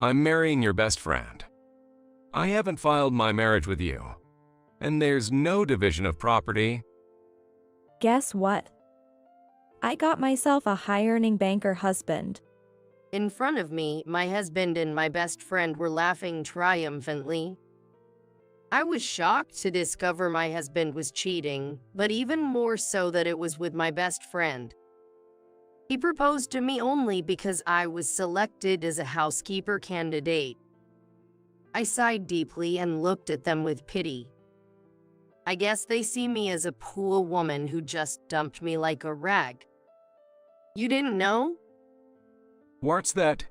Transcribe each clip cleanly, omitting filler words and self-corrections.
I'm marrying your best friend. I haven't filed my marriage with you, and there's no division of property. Guess what? I got myself a high-earning banker husband. In front of me, my husband and my best friend were laughing triumphantly. I was shocked to discover my husband was cheating, but even more so that it was with my best friend. He proposed to me only because I was selected as a housekeeper candidate. I sighed deeply and looked at them with pity. I guess they see me as a poor woman who just dumped me like a rag. You didn't know? What's that?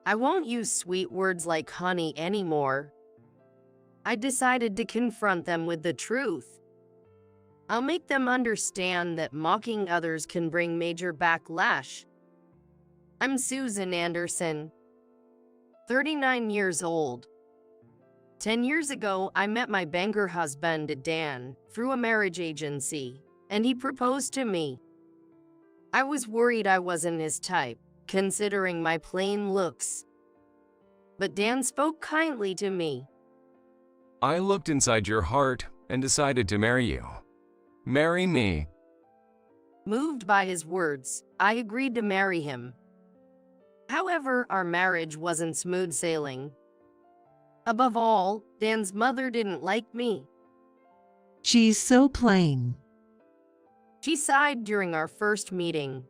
I won't use sweet words like honey anymore. I decided to confront them with the truth. I'll make them understand that mocking others can bring major backlash. I'm Susan Anderson, 39 years old. 10 years ago, I met my banker husband, Dan, through a marriage agency, and he proposed to me. I was worried I wasn't his type, considering my plain looks. But Dan spoke kindly to me. I looked inside your heart and decided to marry you. Marry me. Moved by his words, I agreed to marry him. However, our marriage wasn't smooth sailing. Above all, Dan's mother didn't like me. She's so plain. She sighed during our first meeting.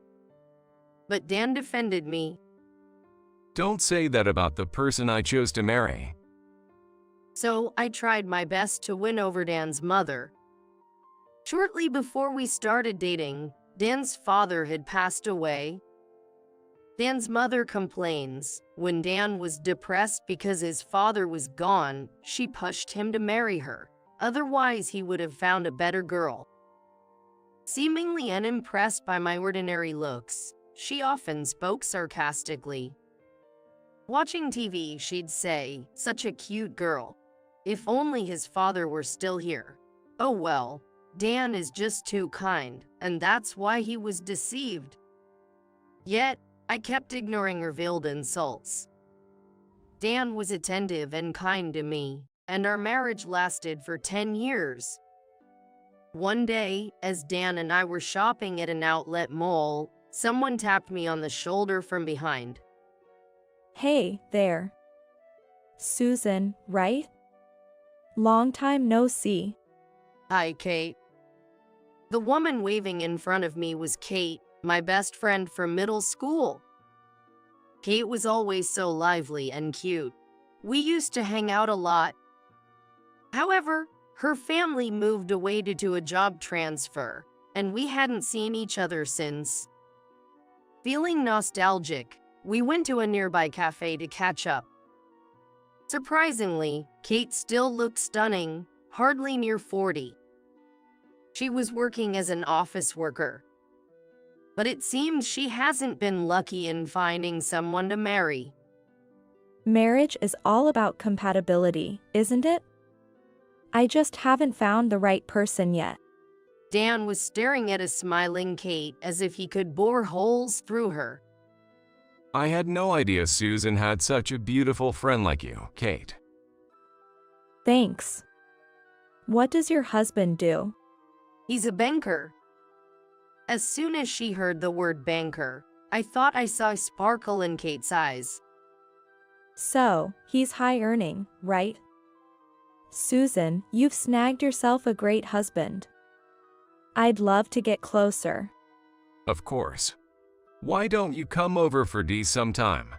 But Dan defended me. Don't say that about the person I chose to marry. So I tried my best to win over Dan's mother. Shortly before we started dating, Dan's father had passed away. Dan's mother complains, when Dan was depressed because his father was gone, she pushed him to marry her. Otherwise, he would have found a better girl. Seemingly unimpressed by my ordinary looks, she often spoke sarcastically. Watching TV, she'd say, "Such a cute girl. If only his father were still here. Oh well, Dan is just too kind, and that's why he was deceived." Yet, I kept ignoring her veiled insults. Dan was attentive and kind to me, and our marriage lasted for 10 years. One day, as Dan and I were shopping at an outlet mall, someone tapped me on the shoulder from behind. Hey, there. Susan, right? Long time no see. Hi, Kate. The woman waving in front of me was Kate, my best friend from middle school. Kate was always so lively and cute. We used to hang out a lot. However, her family moved away due to a job transfer, and we hadn't seen each other since. Feeling nostalgic, we went to a nearby cafe to catch up. Surprisingly, Kate still looked stunning, hardly near 40. She was working as an office worker. But it seems she hasn't been lucky in finding someone to marry. Marriage is all about compatibility, isn't it? I just haven't found the right person yet. Dan was staring at a smiling Kate as if he could bore holes through her. I had no idea Susan had such a beautiful friend like you, Kate. Thanks. What does your husband do? He's a banker. As soon as she heard the word banker, I thought I saw a sparkle in Kate's eyes. So, he's high earning, right? Susan, you've snagged yourself a great husband. I'd love to get closer. Of course. Why don't you come over for tea sometime?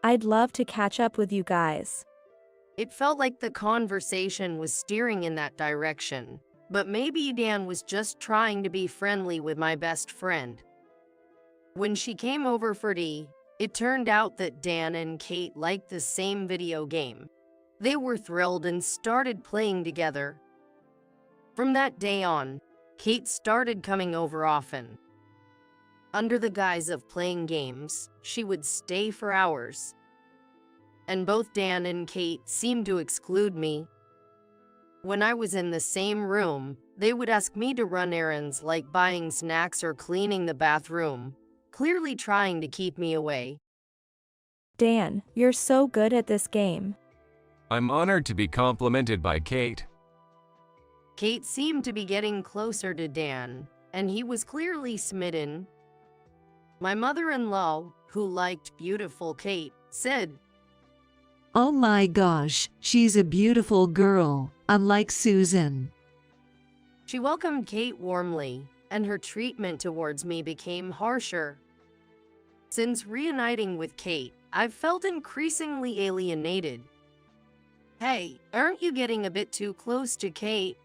I'd love to catch up with you guys. It felt like the conversation was steering in that direction, but maybe Dan was just trying to be friendly with my best friend. When she came over for tea, it turned out that Dan and Kate liked the same video game. They were thrilled and started playing together. From that day on, Kate started coming over often. Under the guise of playing games, she would stay for hours. And both Dan and Kate seemed to exclude me. When I was in the same room, they would ask me to run errands like buying snacks or cleaning the bathroom, clearly trying to keep me away. Dan, you're so good at this game. I'm honored to be complimented by Kate. Kate seemed to be getting closer to Dan, and he was clearly smitten. My mother-in-law, who liked beautiful Kate, said, Oh my gosh, she's a beautiful girl, unlike Susan. She welcomed Kate warmly, and her treatment towards me became harsher. Since reuniting with Kate, I've felt increasingly alienated. Hey, aren't you getting a bit too close to Kate?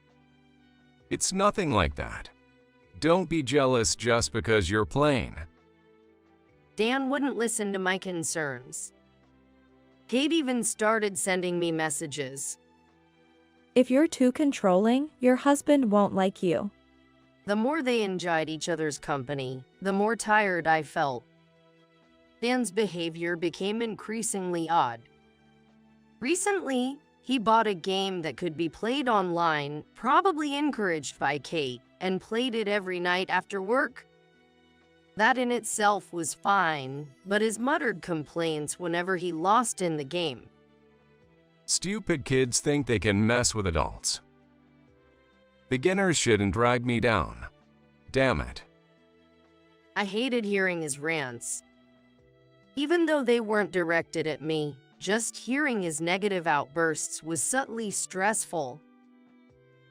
It's nothing like that. Don't be jealous just because you're plain. Dan wouldn't listen to my concerns. Kate even started sending me messages. If you're too controlling, your husband won't like you. The more they enjoyed each other's company, the more tired I felt. Dan's behavior became increasingly odd. Recently, he bought a game that could be played online, probably encouraged by Kate, and played it every night after work. That in itself was fine, but his muttered complaints whenever he lost in the game. Stupid kids think they can mess with adults. Beginners shouldn't drag me down. Damn it. I hated hearing his rants. Even though they weren't directed at me, just hearing his negative outbursts was subtly stressful.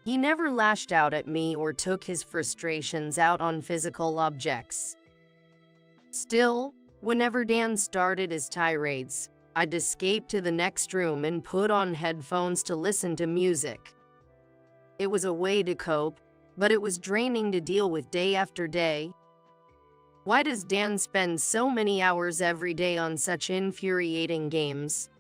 He never lashed out at me or took his frustrations out on physical objects. Still, whenever Dan started his tirades, I'd escape to the next room and put on headphones to listen to music. It was a way to cope, but it was draining to deal with day after day. Why does Dan spend so many hours every day on such infuriating games?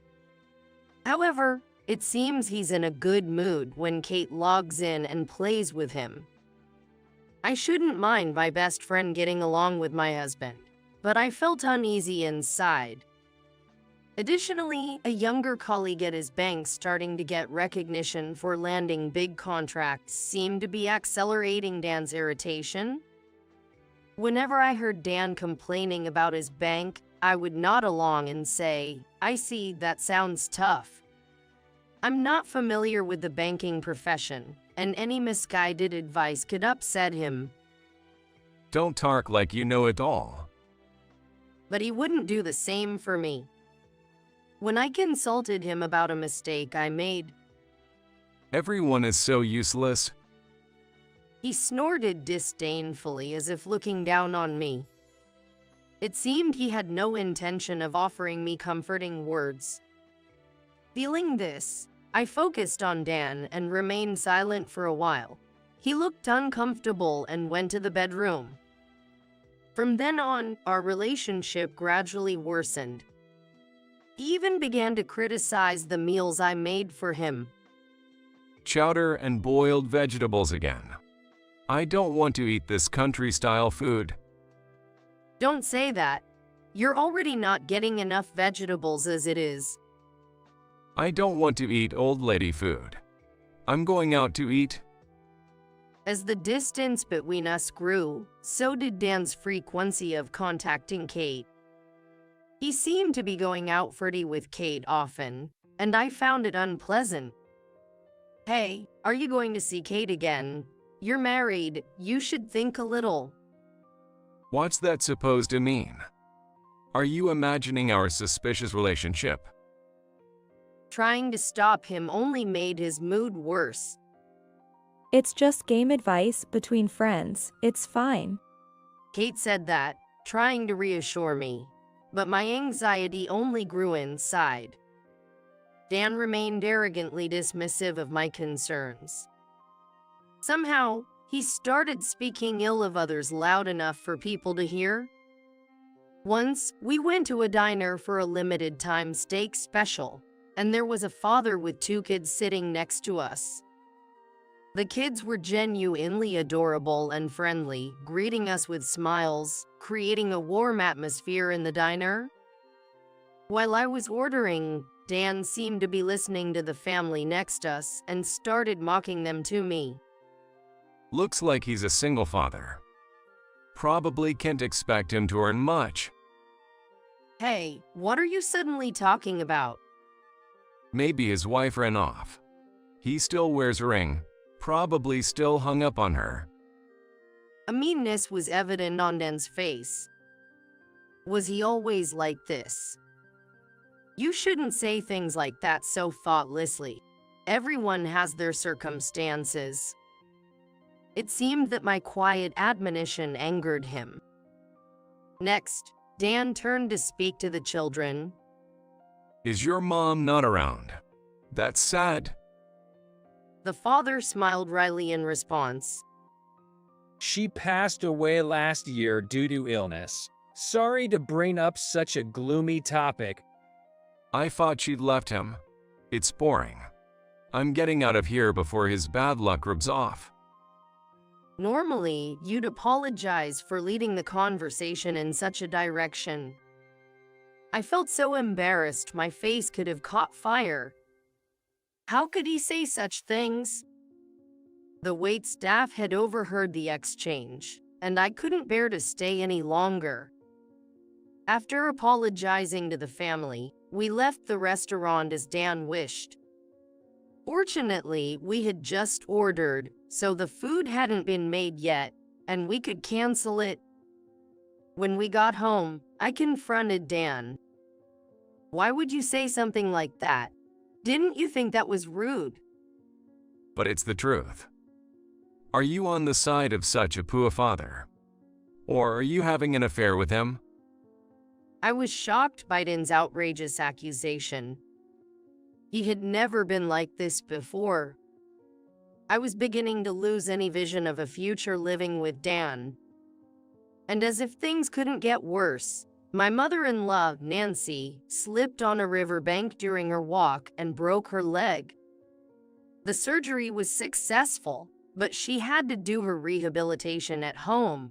However, it seems he's in a good mood when Kate logs in and plays with him. I shouldn't mind my best friend getting along with my husband, but I felt uneasy inside. Additionally, a younger colleague at his bank starting to get recognition for landing big contracts seemed to be accelerating Dan's irritation. Whenever I heard Dan complaining about his bank, I would nod along and say, I see, that sounds tough. I'm not familiar with the banking profession, and any misguided advice could upset him. Don't talk like you know it all. But he wouldn't do the same for me. When I consulted him about a mistake I made, Everyone is so useless. he snorted disdainfully as if looking down on me. It seemed he had no intention of offering me comforting words. Feeling this, I focused on Dan and remained silent for a while. He looked uncomfortable and went to the bedroom. From then on, our relationship gradually worsened. He even began to criticize the meals I made for him. Chowder and boiled vegetables again. I don't want to eat this country-style food. Don't say that. You're already not getting enough vegetables as it is. I don't want to eat old lady food. I'm going out to eat. As the distance between us grew, so did Dan's frequency of contacting Kate. He seemed to be going out fruity with Kate often, and I found it unpleasant. Hey, are you going to see Kate again? You're married, you should think a little. What's that supposed to mean? Are you imagining our suspicious relationship? Trying to stop him only made his mood worse. It's just game advice between friends, it's fine. Kate said that, trying to reassure me, but my anxiety only grew inside. Dan remained arrogantly dismissive of my concerns. Somehow, he started speaking ill of others loud enough for people to hear. Once, we went to a diner for a limited-time steak special, and there was a father with 2 kids sitting next to us. The kids were genuinely adorable and friendly, greeting us with smiles, creating a warm atmosphere in the diner. While I was ordering, Dan seemed to be listening to the family next us and started mocking them to me. Looks like he's a single father. Probably can't expect him to earn much. Hey, what are you suddenly talking about? Maybe his wife ran off. He still wears a ring, probably still hung up on her. A meanness was evident on Dan's face. Was he always like this? You shouldn't say things like that so thoughtlessly. Everyone has their circumstances. It seemed that my quiet admonition angered him. Next, Dan turned to speak to the children. Is your mom not around? That's sad. The father smiled wryly in response. She passed away last year due to illness. Sorry to bring up such a gloomy topic. I thought she'd left him. It's boring. I'm getting out of here before his bad luck rubs off. Normally, you'd apologize for leading the conversation in such a direction. I felt so embarrassed my face could have caught fire. How could he say such things? The wait staff had overheard the exchange, and I couldn't bear to stay any longer. After apologizing to the family, we left the restaurant as Dan wished. Fortunately, we had just ordered, so the food hadn't been made yet, and we could cancel it. When we got home, I confronted Dan. Why would you say something like that? Didn't you think that was rude? But it's the truth. Are you on the side of such a poor father? Or are you having an affair with him? I was shocked by Dan's outrageous accusation. He had never been like this before. I was beginning to lose any vision of a future living with Dan. And as if things couldn't get worse, my mother-in-law, Nancy, slipped on a riverbank during her walk and broke her leg. The surgery was successful, but she had to do her rehabilitation at home.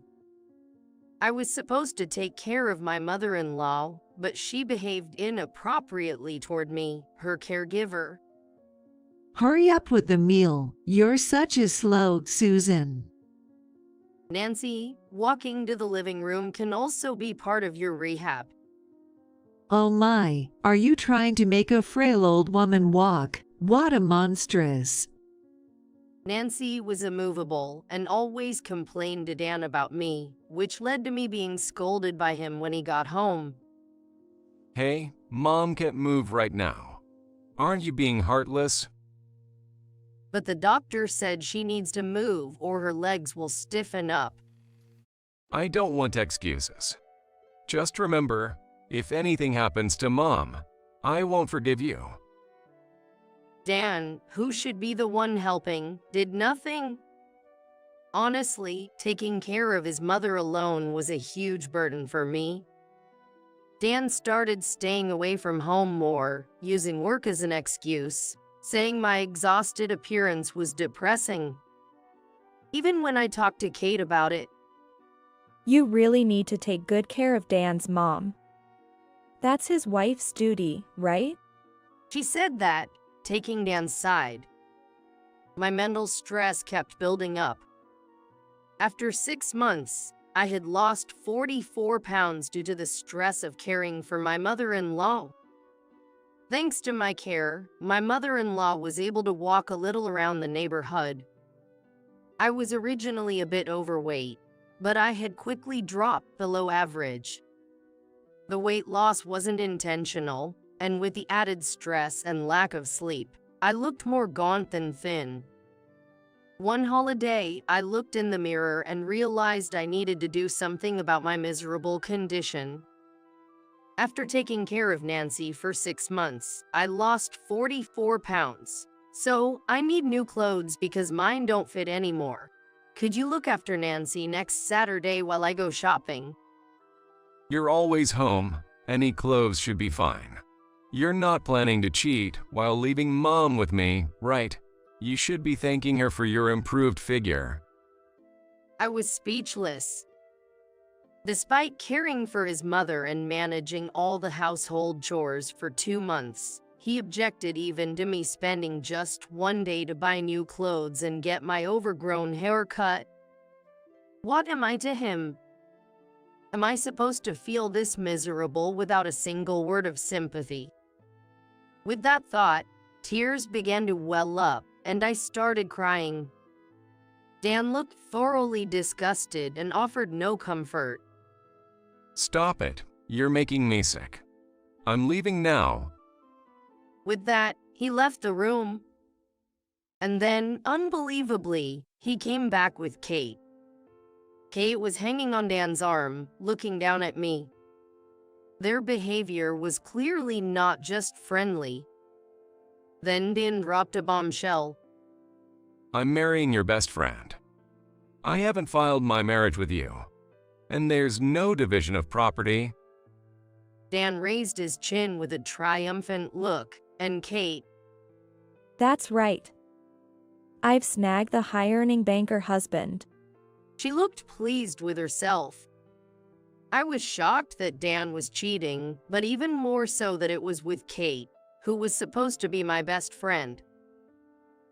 I was supposed to take care of my mother-in-law, but she behaved inappropriately toward me, her caregiver. Hurry up with the meal. You're such a slow, Susan. Nancy, walking to the living room can also be part of your rehab. Oh my, are you trying to make a frail old woman walk? What a monstrous. Nancy was immovable and always complained to Dan about me, which led to me being scolded by him when he got home. Hey, Mom can't move right now. Aren't you being heartless? But the doctor said she needs to move or her legs will stiffen up. I don't want excuses. Just remember, if anything happens to Mom, I won't forgive you. Dan, who should be the one helping, did nothing. Honestly, taking care of his mother alone was a huge burden for me. Dan started staying away from home more, using work as an excuse, saying my exhausted appearance was depressing. Even when I talked to Kate about it. You really need to take good care of Dan's mom. That's his wife's duty, right? She said that, taking Dan's side. My mental stress kept building up. After 6 months, I had lost 44 pounds due to the stress of caring for my mother-in-law. Thanks to my care, my mother-in-law was able to walk a little around the neighborhood. I was originally a bit overweight, but I had quickly dropped below average. The weight loss wasn't intentional, and with the added stress and lack of sleep, I looked more gaunt than thin. One holiday, I looked in the mirror and realized I needed to do something about my miserable condition. After taking care of Nancy for 6 months, I lost 44 pounds. So, I need new clothes because mine don't fit anymore. Could you look after Nancy next Saturday while I go shopping? You're always home. Any clothes should be fine. You're not planning to cheat while leaving Mom with me, right? You should be thanking her for your improved figure. I was speechless. Despite caring for his mother and managing all the household chores for 2 months, he objected even to me spending just 1 day to buy new clothes and get my overgrown hair cut. What am I to him? Am I supposed to feel this miserable without a single word of sympathy? With that thought, tears began to well up, and I started crying. Dan looked thoroughly disgusted and offered no comfort. Stop it. You're making me sick. I'm leaving now. With that, he left the room. And then, unbelievably, he came back with Kate. Kate was hanging on Dan's arm, looking down at me. Their behavior was clearly not just friendly. Then Dan dropped a bombshell. I'm marrying your best friend. I haven't filed my marriage with you. And there's no division of property. Dan raised his chin with a triumphant look, and Kate, That's right. I've snagged the high-earning banker husband. she looked pleased with herself. I was shocked that Dan was cheating, but even more so that it was with Kate, who was supposed to be my best friend.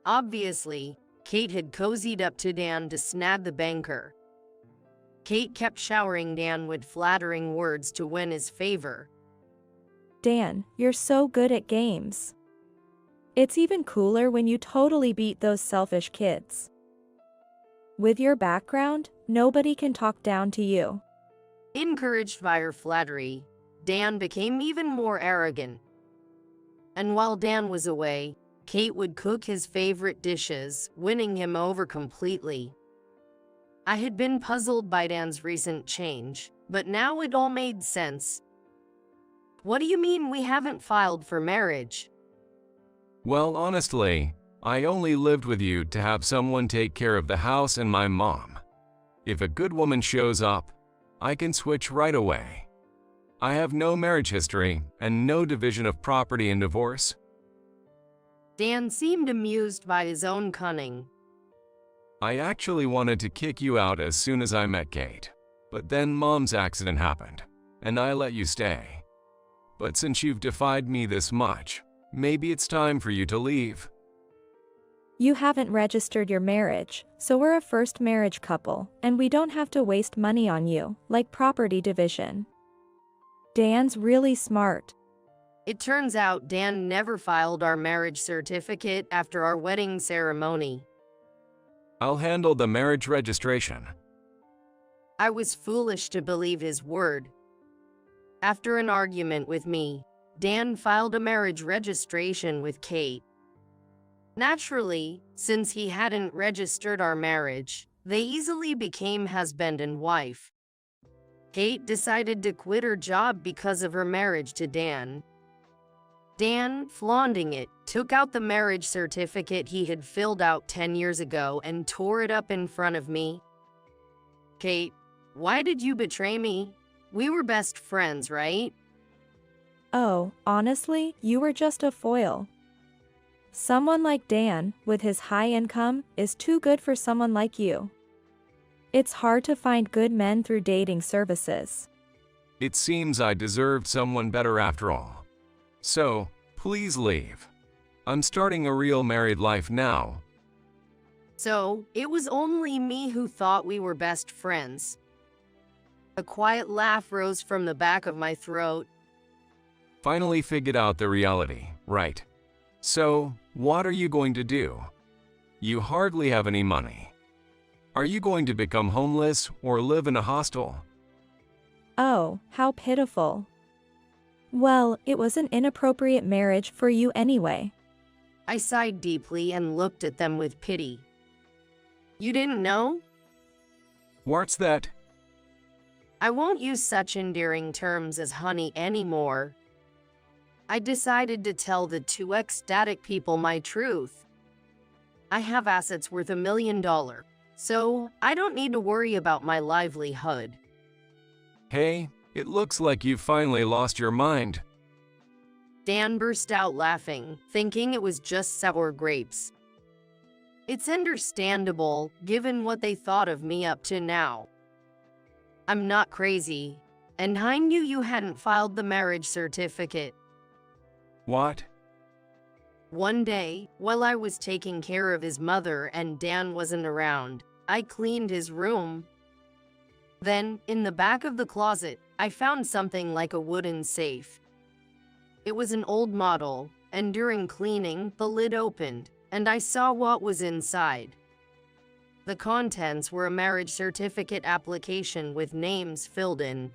Obviously, Kate had cozied up to Dan to snag the banker. Kate kept showering Dan with flattering words to win his favor. Dan, you're so good at games. It's even cooler when you totally beat those selfish kids. With your background, nobody can talk down to you. Encouraged by her flattery, Dan became even more arrogant. And while Dan was away, Kate would cook his favorite dishes, winning him over completely. I had been puzzled by Dan's recent change, but now it all made sense. What do you mean we haven't filed for marriage? Well, honestly, I only lived with you to have someone take care of the house and my mom. If a good woman shows up, I can switch right away. I have no marriage history and no division of property in divorce. Dan seemed amused by his own cunning. I actually wanted to kick you out as soon as I met Kate, but then Mom's accident happened, and I let you stay. But since you've defied me this much, maybe it's time for you to leave. You haven't registered your marriage, so we're a first marriage couple, and we don't have to waste money on you, like property division. Dan's really smart. It turns out Dan never filed our marriage certificate after our wedding ceremony. I'll handle the marriage registration. I was foolish to believe his word. After an argument with me, Dan filed a marriage registration with Kate. Naturally, since he hadn't registered our marriage, they easily became husband and wife. Kate decided to quit her job because of her marriage to Dan. Dan, flaunting it, took out the marriage certificate he had filled out 10 years ago and tore it up in front of me. Kate, why did you betray me? We were best friends, right? Oh, honestly, you were just a foil. Someone like Dan, with his high income, is too good for someone like you. It's hard to find good men through dating services. It seems I deserved someone better after all. So, please leave. I'm starting a real married life now. So, it was only me who thought we were best friends. A quiet laugh rose from the back of my throat. Finally figured out the reality, right? So, what are you going to do? You hardly have any money. Are you going to become homeless or live in a hostel? Oh, how pitiful. Well, it was an inappropriate marriage for you anyway. I sighed deeply and looked at them with pity. You didn't know? What's that? I won't use such endearing terms as honey anymore. I decided to tell the two ecstatic people my truth. I have assets worth $1 million, so I don't need to worry about my livelihood. Hey, it looks like you've finally lost your mind. Dan burst out laughing, thinking it was just sour grapes. It's understandable, given what they thought of me up to now. I'm not crazy, and I knew you hadn't filed the marriage certificate. What? One day, while I was taking care of his mother and Dan wasn't around, I cleaned his room. Then, in the back of the closet, I found something like a wooden safe. It was an old model, and during cleaning, the lid opened, and I saw what was inside. The contents were a marriage certificate application with names filled in.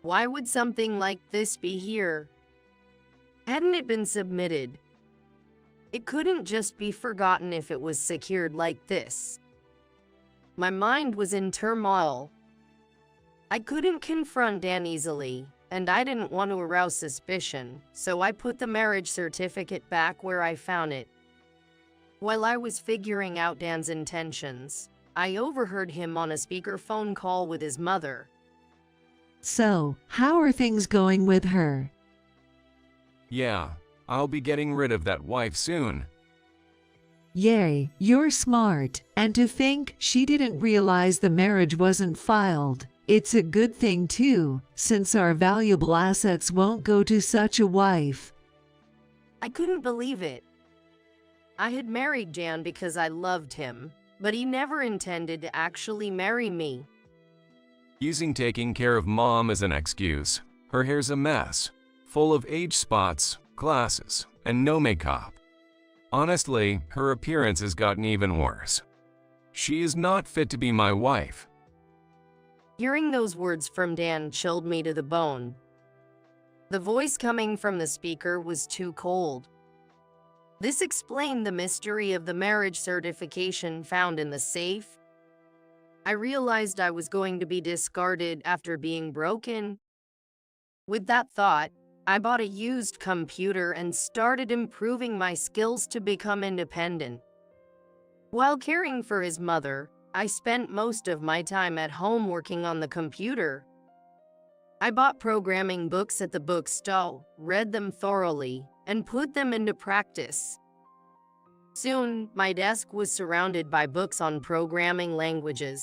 Why would something like this be here? Hadn't it been submitted? It couldn't just be forgotten if it was secured like this. My mind was in turmoil. I couldn't confront Dan easily, and I didn't want to arouse suspicion, so I put the marriage certificate back where I found it. While I was figuring out Dan's intentions, I overheard him on a speakerphone call with his mother. So, how are things going with her? Yeah, I'll be getting rid of that wife soon. Yay, you're smart. And to think she didn't realize the marriage wasn't filed. It's a good thing too, since our valuable assets won't go to such a wife. I couldn't believe it. I had married Dan because I loved him, but he never intended to actually marry me. Using taking care of mom as an excuse. Her hair's a mess, full of age spots, glasses, and no makeup. Honestly, her appearance has gotten even worse. She is not fit to be my wife. Hearing those words from Dan chilled me to the bone. The voice coming from the speaker was too cold. This explained the mystery of the marriage certification found in the safe. I realized I was going to be discarded after being broken. With that thought, I bought a used computer and started improving my skills to become independent. While caring for his mother, I spent most of my time at home working on the computer. I bought programming books at the bookstore, read them thoroughly, and put them into practice. Soon, my desk was surrounded by books on programming languages.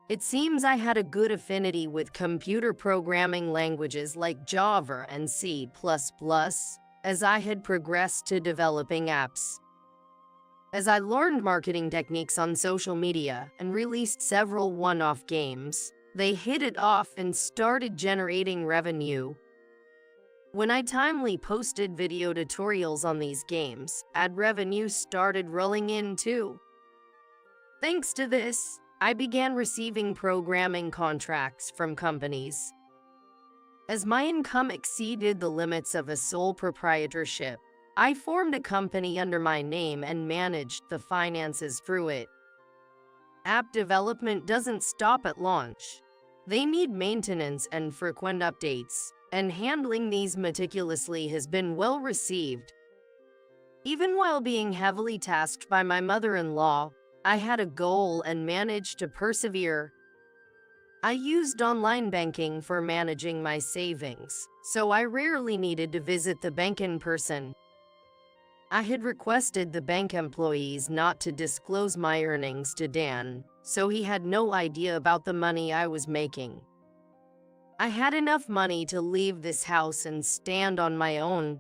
It seems I had a good affinity with computer programming languages like Java and C++, as I had progressed to developing apps. As I learned marketing techniques on social media and released several one-off games, they hit it off and started generating revenue. When I timely posted video tutorials on these games, ad revenue started rolling in too. Thanks to this, I began receiving programming contracts from companies. As my income exceeded the limits of a sole proprietorship, I formed a company under my name and managed the finances through it. App development doesn't stop at launch. They need maintenance and frequent updates, and handling these meticulously has been well received. Even while being heavily tasked by my mother-in-law, I had a goal and managed to persevere. I used online banking for managing my savings, so I rarely needed to visit the bank in person. I had requested the bank employees not to disclose my earnings to Dan, so he had no idea about the money I was making. I had enough money to leave this house and stand on my own.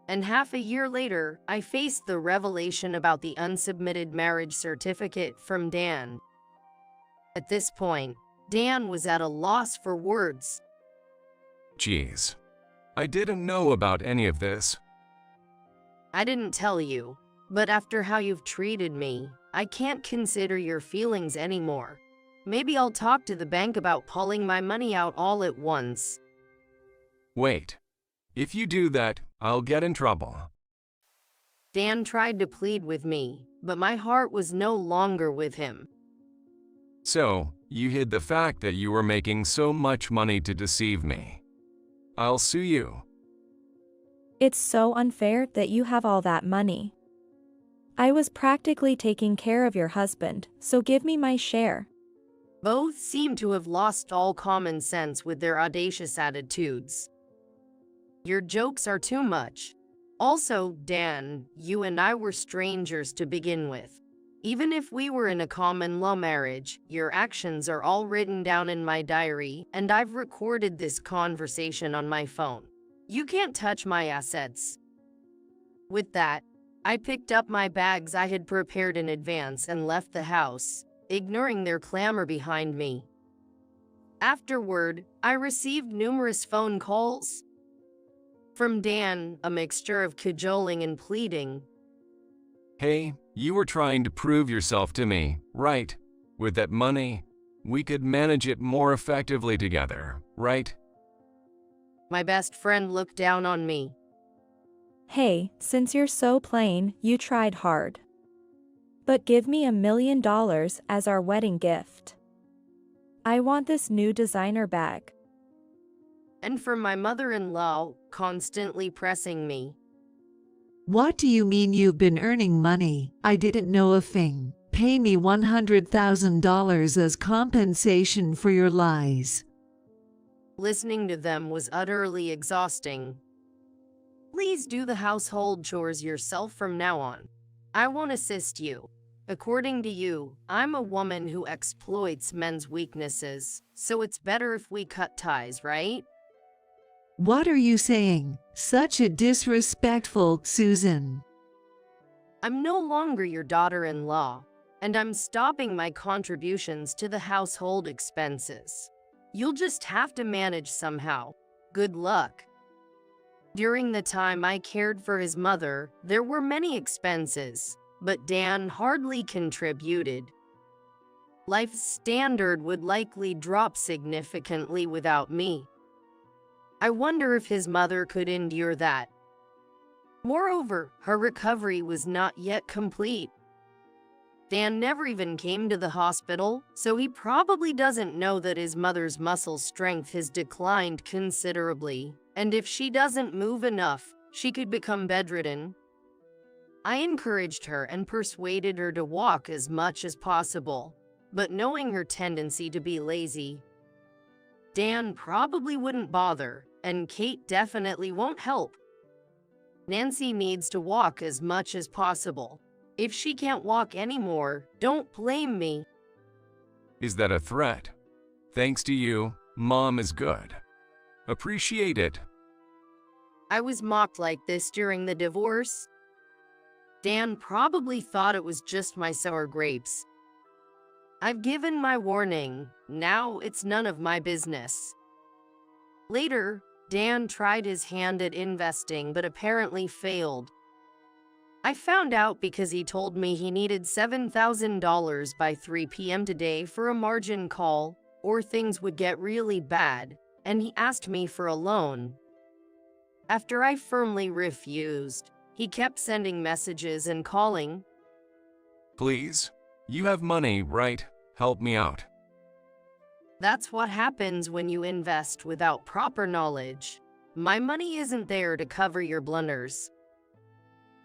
And half a year later, I faced the revelation about the unsubmitted marriage certificate from Dan. At this point, Dan was at a loss for words. Jeez. I didn't know about any of this. I didn't tell you, but after how you've treated me, I can't consider your feelings anymore. Maybe I'll talk to the bank about pulling my money out all at once. Wait. If you do that, I'll get in trouble. Dan tried to plead with me, but my heart was no longer with him. So, you hid the fact that you were making so much money to deceive me. I'll sue you. It's so unfair that you have all that money. I was practically taking care of your husband, so give me my share. Both seem to have lost all common sense with their audacious attitudes. Your jokes are too much. Also, Dan, you and I were strangers to begin with. Even if we were in a common law marriage, your actions are all written down in my diary, and I've recorded this conversation on my phone. You can't touch my assets. With that, I picked up my bags I had prepared in advance and left the house. ignoring their clamor behind me. Afterward, I received numerous phone calls from Dan, a mixture of cajoling and pleading. Hey, you were trying to prove yourself to me, right? With that money, we could manage it more effectively together, right? My best friend looked down on me. Hey, since you're so plain, you tried hard. But give me $1 million as our wedding gift. I want this new designer bag. And for my mother-in-law, constantly pressing me. What do you mean you've been earning money? I didn't know a thing. Pay me $100,000 as compensation for your lies. Listening to them was utterly exhausting. Please do the household chores yourself from now on. I won't assist you. According to you, I'm a woman who exploits men's weaknesses, so it's better if we cut ties, right? What are you saying? Such a disrespectful, Susan. I'm no longer your daughter-in-law, and I'm stopping my contributions to the household expenses. You'll just have to manage somehow. Good luck. During the time I cared for his mother, there were many expenses, but Dan hardly contributed. Life's standard would likely drop significantly without me. I wonder if his mother could endure that. Moreover, her recovery was not yet complete. Dan never even came to the hospital, so he probably doesn't know that his mother's muscle strength has declined considerably, and if she doesn't move enough, she could become bedridden. I encouraged her and persuaded her to walk as much as possible, but knowing her tendency to be lazy, Dan probably wouldn't bother, and Kate definitely won't help. Nancy needs to walk as much as possible. If she can't walk anymore, don't blame me. Is that a threat? Thanks to you, Mom is good. Appreciate it. I was mocked like this during the divorce. Dan probably thought it was just my sour grapes. I've given my warning. Now it's none of my business. Later, Dan tried his hand at investing but apparently failed. I found out because he told me he needed $7,000 by 3 p.m. today for a margin call, or things would get really bad, and he asked me for a loan. After I firmly refused, he kept sending messages and calling. Please, you have money, right? Help me out. That's what happens when you invest without proper knowledge. My money isn't there to cover your blunders.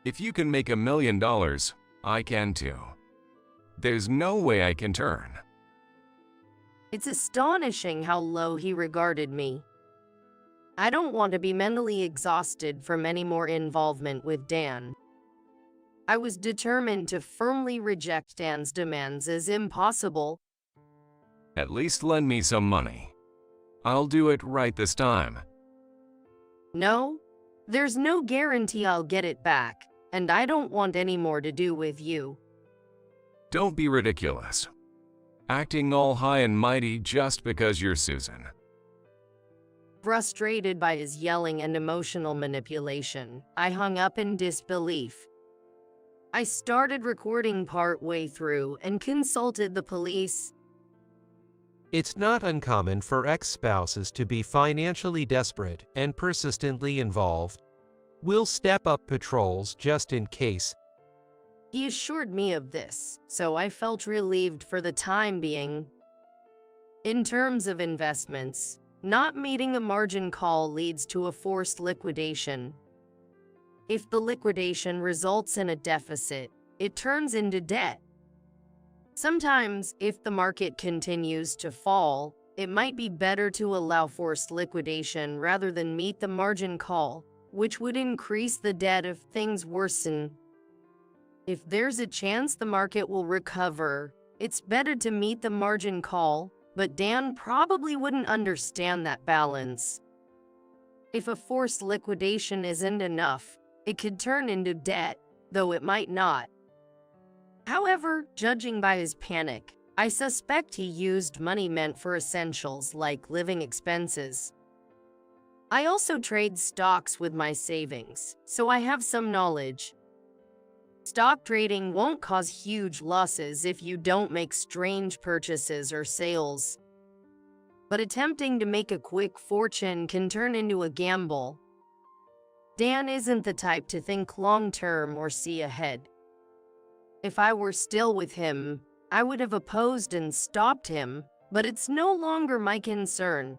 If you can make $1 million, I can too. There's no way I can turn. It's astonishing how low he regarded me. I don't want to be mentally exhausted from any more involvement with Dan. I was determined to firmly reject Dan's demands as impossible. At least lend me some money. I'll do it right this time. No, there's no guarantee I'll get it back, and I don't want any more to do with you. Don't be ridiculous. Acting all high and mighty just because you're Susan. Frustrated by his yelling and emotional manipulation, I hung up in disbelief. I started recording part way through and consulted the police. It's not uncommon for ex-spouses to be financially desperate and persistently involved. We'll step up patrols just in case. He assured me of this, so I felt relieved for the time being. In terms of investments, not meeting a margin call leads to a forced liquidation. If the liquidation results in a deficit, it turns into debt. Sometimes, if the market continues to fall, it might be better to allow forced liquidation rather than meet the margin call, which would increase the debt if things worsen. If there's a chance the market will recover, it's better to meet the margin call, but Dan probably wouldn't understand that balance. If a forced liquidation isn't enough, it could turn into debt, though it might not. However, judging by his panic, I suspect he used money meant for essentials like living expenses. I also trade stocks with my savings, so I have some knowledge. Stock trading won't cause huge losses if you don't make strange purchases or sales. But attempting to make a quick fortune can turn into a gamble. Dan isn't the type to think long-term or see ahead. If I were still with him, I would have opposed and stopped him, but it's no longer my concern.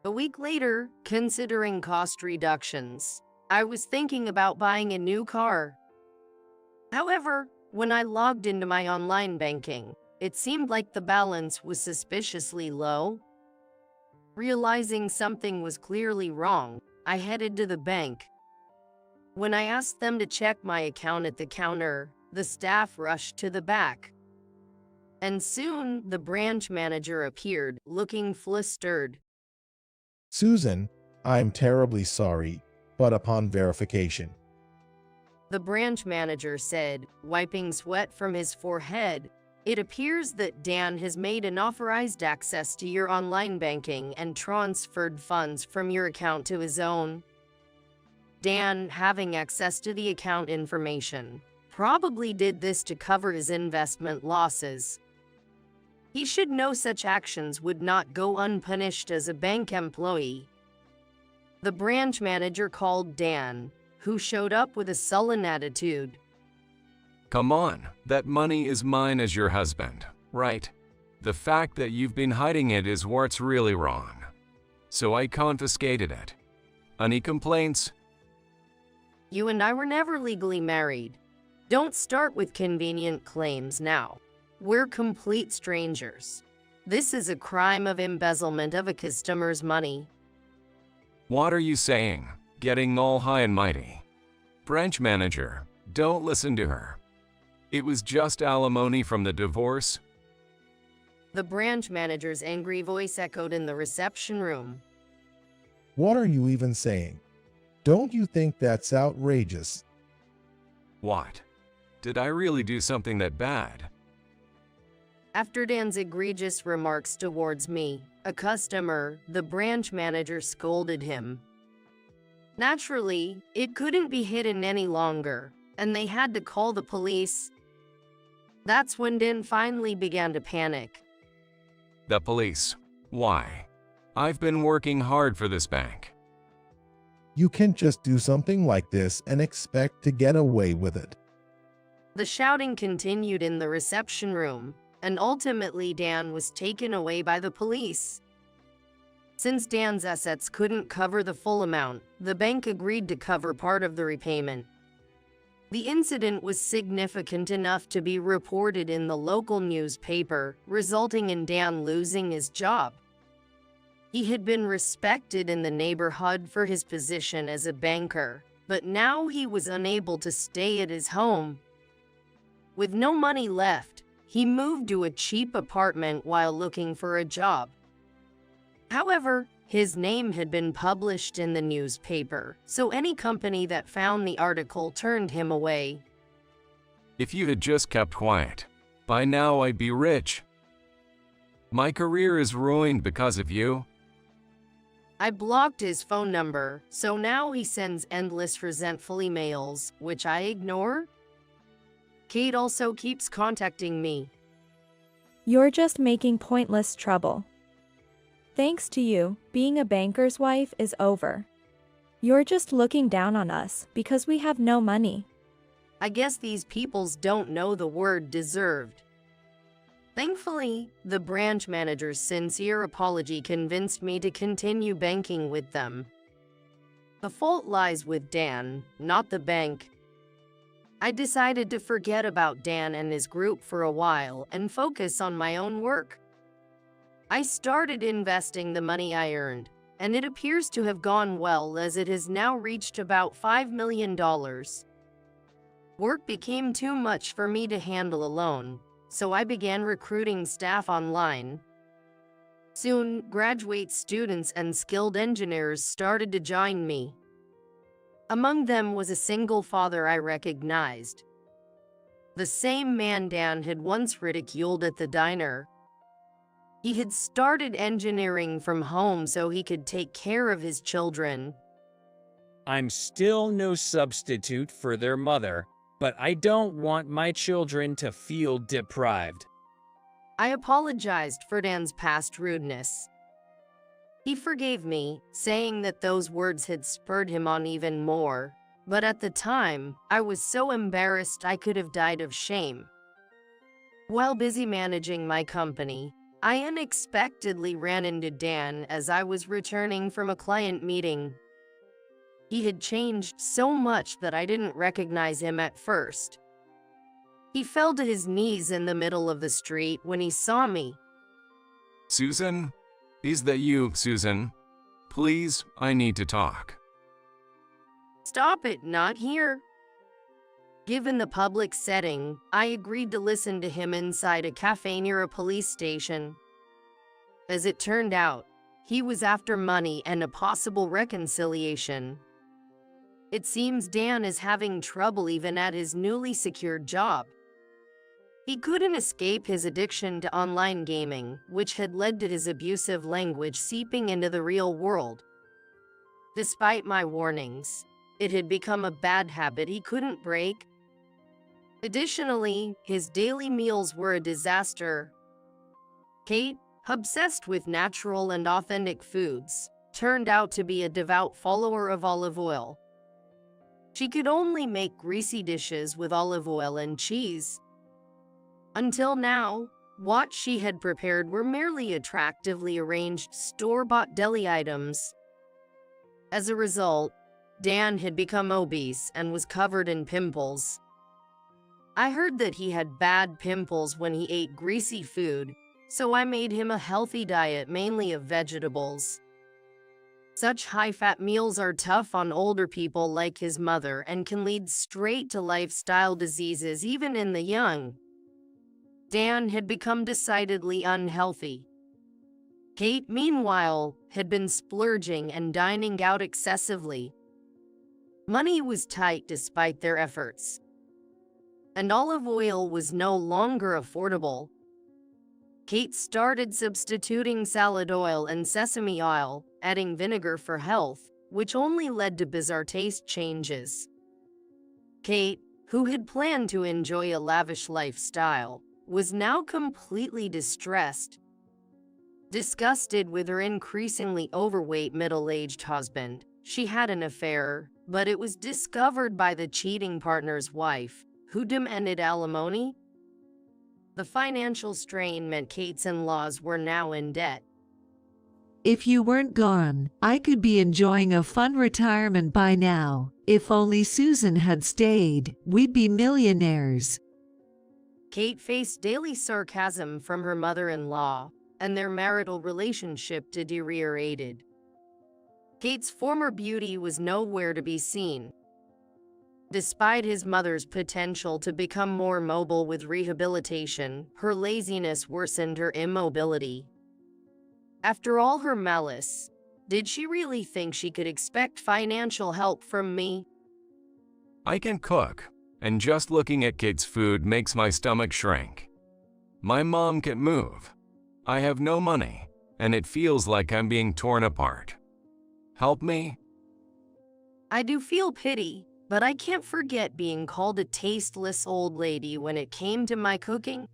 A week later, considering cost reductions, I was thinking about buying a new car. However, when I logged into my online banking, it seemed like the balance was suspiciously low. Realizing something was clearly wrong, I headed to the bank. When I asked them to check my account at the counter, the staff rushed to the back. And soon, the branch manager appeared, looking flustered. Susan, I'm terribly sorry, but upon verification, The branch manager said, wiping sweat from his forehead, it appears that Dan has made unauthorized access to your online banking and transferred funds from your account to his own. Dan, having access to the account information, probably did this to cover his investment losses. He should know such actions would not go unpunished as a bank employee. The branch manager called Dan, who showed up with a sullen attitude. Come on, that money is mine as your husband, right? The fact that you've been hiding it is what's really wrong. So I confiscated it. Any complaints? You and I were never legally married. Don't start with convenient claims now. We're complete strangers. This is a crime of embezzlement of a customer's money. What are you saying? Getting all high and mighty. Branch manager, don't listen to her. It was just alimony from the divorce. The branch manager's angry voice echoed in the reception room. what are you even saying? Don't you think that's outrageous? What? Did I really do something that bad? After Dan's egregious remarks towards me, a customer, the branch manager scolded him. Naturally, it couldn't be hidden any longer, and they had to call the police. That's when Dan finally began to panic. The police. Why? I've been working hard for this bank. You can't just do something like this and expect to get away with it. The shouting continued in the reception room, and ultimately Dan was taken away by the police. Since Dan's assets couldn't cover the full amount, the bank agreed to cover part of the repayment. The incident was significant enough to be reported in the local newspaper, resulting in Dan losing his job. He had been respected in the neighborhood for his position as a banker, but now he was unable to stay at his home. With no money left, he moved to a cheap apartment while looking for a job. However, his name had been published in the newspaper, so any company that found the article turned him away. If you had just kept quiet, by now I'd be rich. My career is ruined because of you. I blocked his phone number, so now he sends endless resentful emails, which I ignore. Kate also keeps contacting me. You're just making pointless trouble. Thanks to you, being a banker's wife is over. You're just looking down on us because we have no money. I guess these peoples don't know the word deserved. Thankfully, the branch manager's sincere apology convinced me to continue banking with them. The fault lies with Dan, not the bank. I decided to forget about Dan and his group for a while and focus on my own work. I started investing the money I earned, and it appears to have gone well as it has now reached about $5 million. Work became too much for me to handle alone, so I began recruiting staff online. Soon, graduate students and skilled engineers started to join me. Among them was a single father I recognized. The same man Dan had once ridiculed at the diner. He had started engineering from home so he could take care of his children. I'm still no substitute for their mother, but I don't want my children to feel deprived. I apologized for Dan's past rudeness. He forgave me, saying that those words had spurred him on even more, but at the time, I was so embarrassed I could have died of shame. While busy managing my company, I unexpectedly ran into Dan as I was returning from a client meeting. He had changed so much that I didn't recognize him at first. He fell to his knees in the middle of the street when he saw me. Susan? Is that you, Susan? Please, I need to talk. Stop it, not here. Given the public setting, I agreed to listen to him inside a cafe near a police station. As it turned out, he was after money and a possible reconciliation. It seems Dan is having trouble even at his newly secured job. He couldn't escape his addiction to online gaming, which had led to his abusive language seeping into the real world. Despite my warnings, it had become a bad habit he couldn't break. Additionally, his daily meals were a disaster. Kate, obsessed with natural and authentic foods, turned out to be a devout follower of olive oil. She could only make greasy dishes with olive oil and cheese. Until now, what she had prepared were merely attractively arranged store-bought deli items. As a result, Dan had become obese and was covered in pimples. I heard that he had bad pimples when he ate greasy food, so I made him a healthy diet mainly of vegetables. Such high-fat meals are tough on older people like his mother and can lead straight to lifestyle diseases even in the young. Dan had become decidedly unhealthy. Kate, meanwhile, had been splurging and dining out excessively. Money was tight despite their efforts, and olive oil was no longer affordable. Kate started substituting salad oil and sesame oil, adding vinegar for health, which only led to bizarre taste changes. Kate, who had planned to enjoy a lavish lifestyle, was now completely distressed. Disgusted with her increasingly overweight middle-aged husband, she had an affair, but it was discovered by the cheating partner's wife, who demanded alimony. The financial strain meant Kate's in-laws were now in debt. If you weren't gone, I could be enjoying a fun retirement by now. If only Susan had stayed, we'd be millionaires. Kate faced daily sarcasm from her mother-in-law, and their marital relationship deteriorated. Kate's former beauty was nowhere to be seen. Despite his mother's potential to become more mobile with rehabilitation, her laziness worsened her immobility. After all her malice, did she really think she could expect financial help from me? I can cook, and just looking at kids' food makes my stomach shrink. My mom can't move. I have no money, and it feels like I'm being torn apart. Help me? I do feel pity, but I can't forget being called a tasteless old lady when it came to my cooking.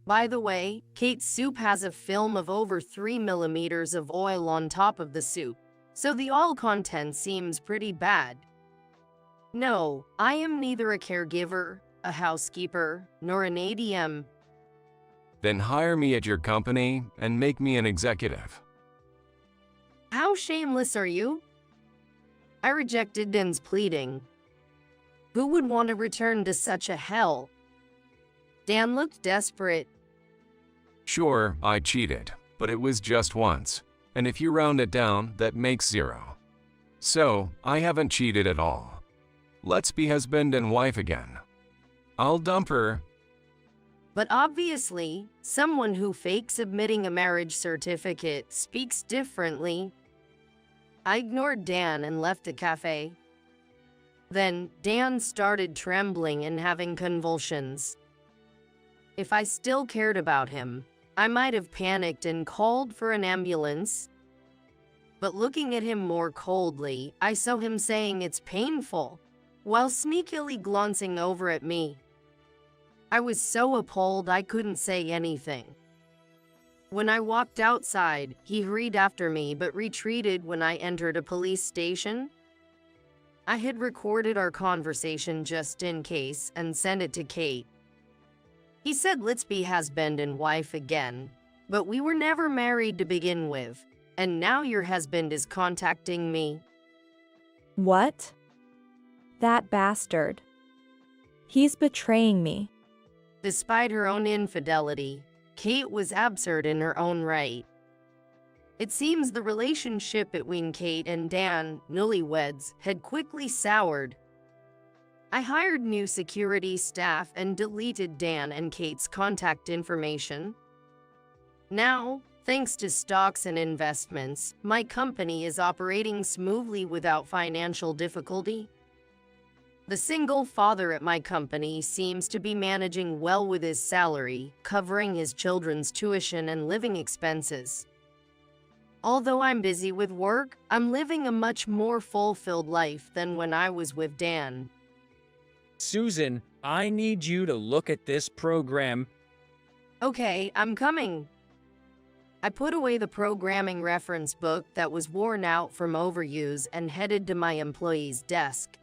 By the way, Kate's soup has a film of over 3 millimeters of oil on top of the soup, so the oil content seems pretty bad. No, I am neither a caregiver, a housekeeper, nor an ADM. Then hire me at your company and make me an executive. How shameless are you? I rejected Dan's pleading. Who would want to return to such a hell? Dan looked desperate. Sure, I cheated, but it was just once, and if you round it down, that makes 0. So, I haven't cheated at all. Let's be husband and wife again. I'll dump her. But obviously, someone who fakes submitting a marriage certificate speaks differently. I ignored Dan and left the cafe. Then, Dan started trembling and having convulsions. If I still cared about him, I might have panicked and called for an ambulance. But looking at him more coldly, I saw him saying it's painful, while sneakily glancing over at me. I was so appalled I couldn't say anything. When I walked outside, he hurried after me but retreated when I entered a police station. I had recorded our conversation just in case and sent it to Kate. He said let's be husband and wife again, but we were never married to begin with, and now your husband is contacting me. What? That bastard. He's betraying me. Despite her own infidelity, Kate was absurd in her own right. It seems the relationship between Kate and Dan, newlyweds, had quickly soured. I hired new security staff and deleted Dan and Kate's contact information. Now, thanks to stocks and investments, my company is operating smoothly without financial difficulty. The single father at my company seems to be managing well with his salary, covering his children's tuition and living expenses. Although I'm busy with work, I'm living a much more fulfilled life than when I was with Dan. Susan, I need you to look at this program. Okay, I'm coming. I put away the programming reference book that was worn out from overuse and headed to my employee's desk.